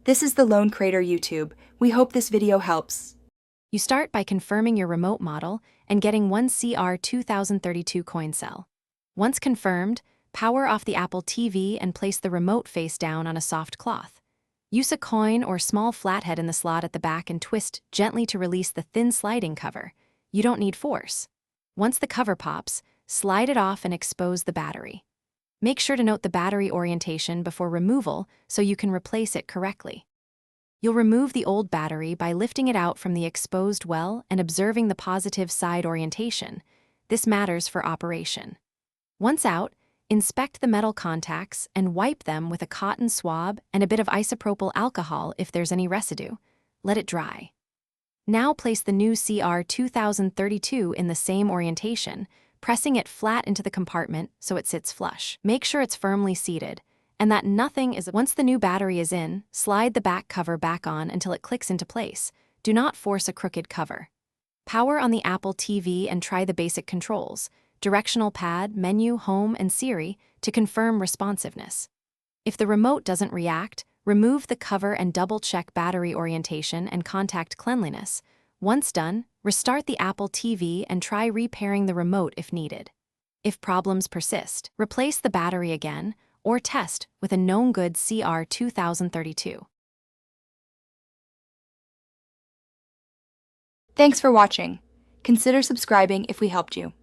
This is the Lone Crater YouTube. We hope this video helps. You start by confirming your remote model and getting one CR2032 coin cell. Once confirmed, power off the Apple TV and place the remote face down on a soft cloth. Use a coin or small flathead in the slot at the back and twist gently to release the thin sliding cover. You don't need force. Once the cover pops, slide it off and expose the battery. Make sure to note the battery orientation before removal so you can replace it correctly. You'll remove the old battery by lifting it out from the exposed well and observing the positive side orientation. This matters for operation. Once out, inspect the metal contacts and wipe them with a cotton swab and a bit of isopropyl alcohol if there's any residue. Let it dry. Now place the new CR2032 in the same orientation, pressing it flat into the compartment so it sits flush. Make sure it's firmly seated, and that nothing is. Once the new battery is in, slide the back cover back on until it clicks into place. Do not force a crooked cover. Power on the Apple TV and try the basic controls, directional pad, menu, home, and Siri, to confirm responsiveness. If the remote doesn't react, remove the cover and double-check battery orientation and contact cleanliness. Once done, restart the Apple TV and try repairing the remote if needed. If problems persist, replace the battery again or test with a known good CR2032. Thanks for watching. Consider subscribing if we helped you.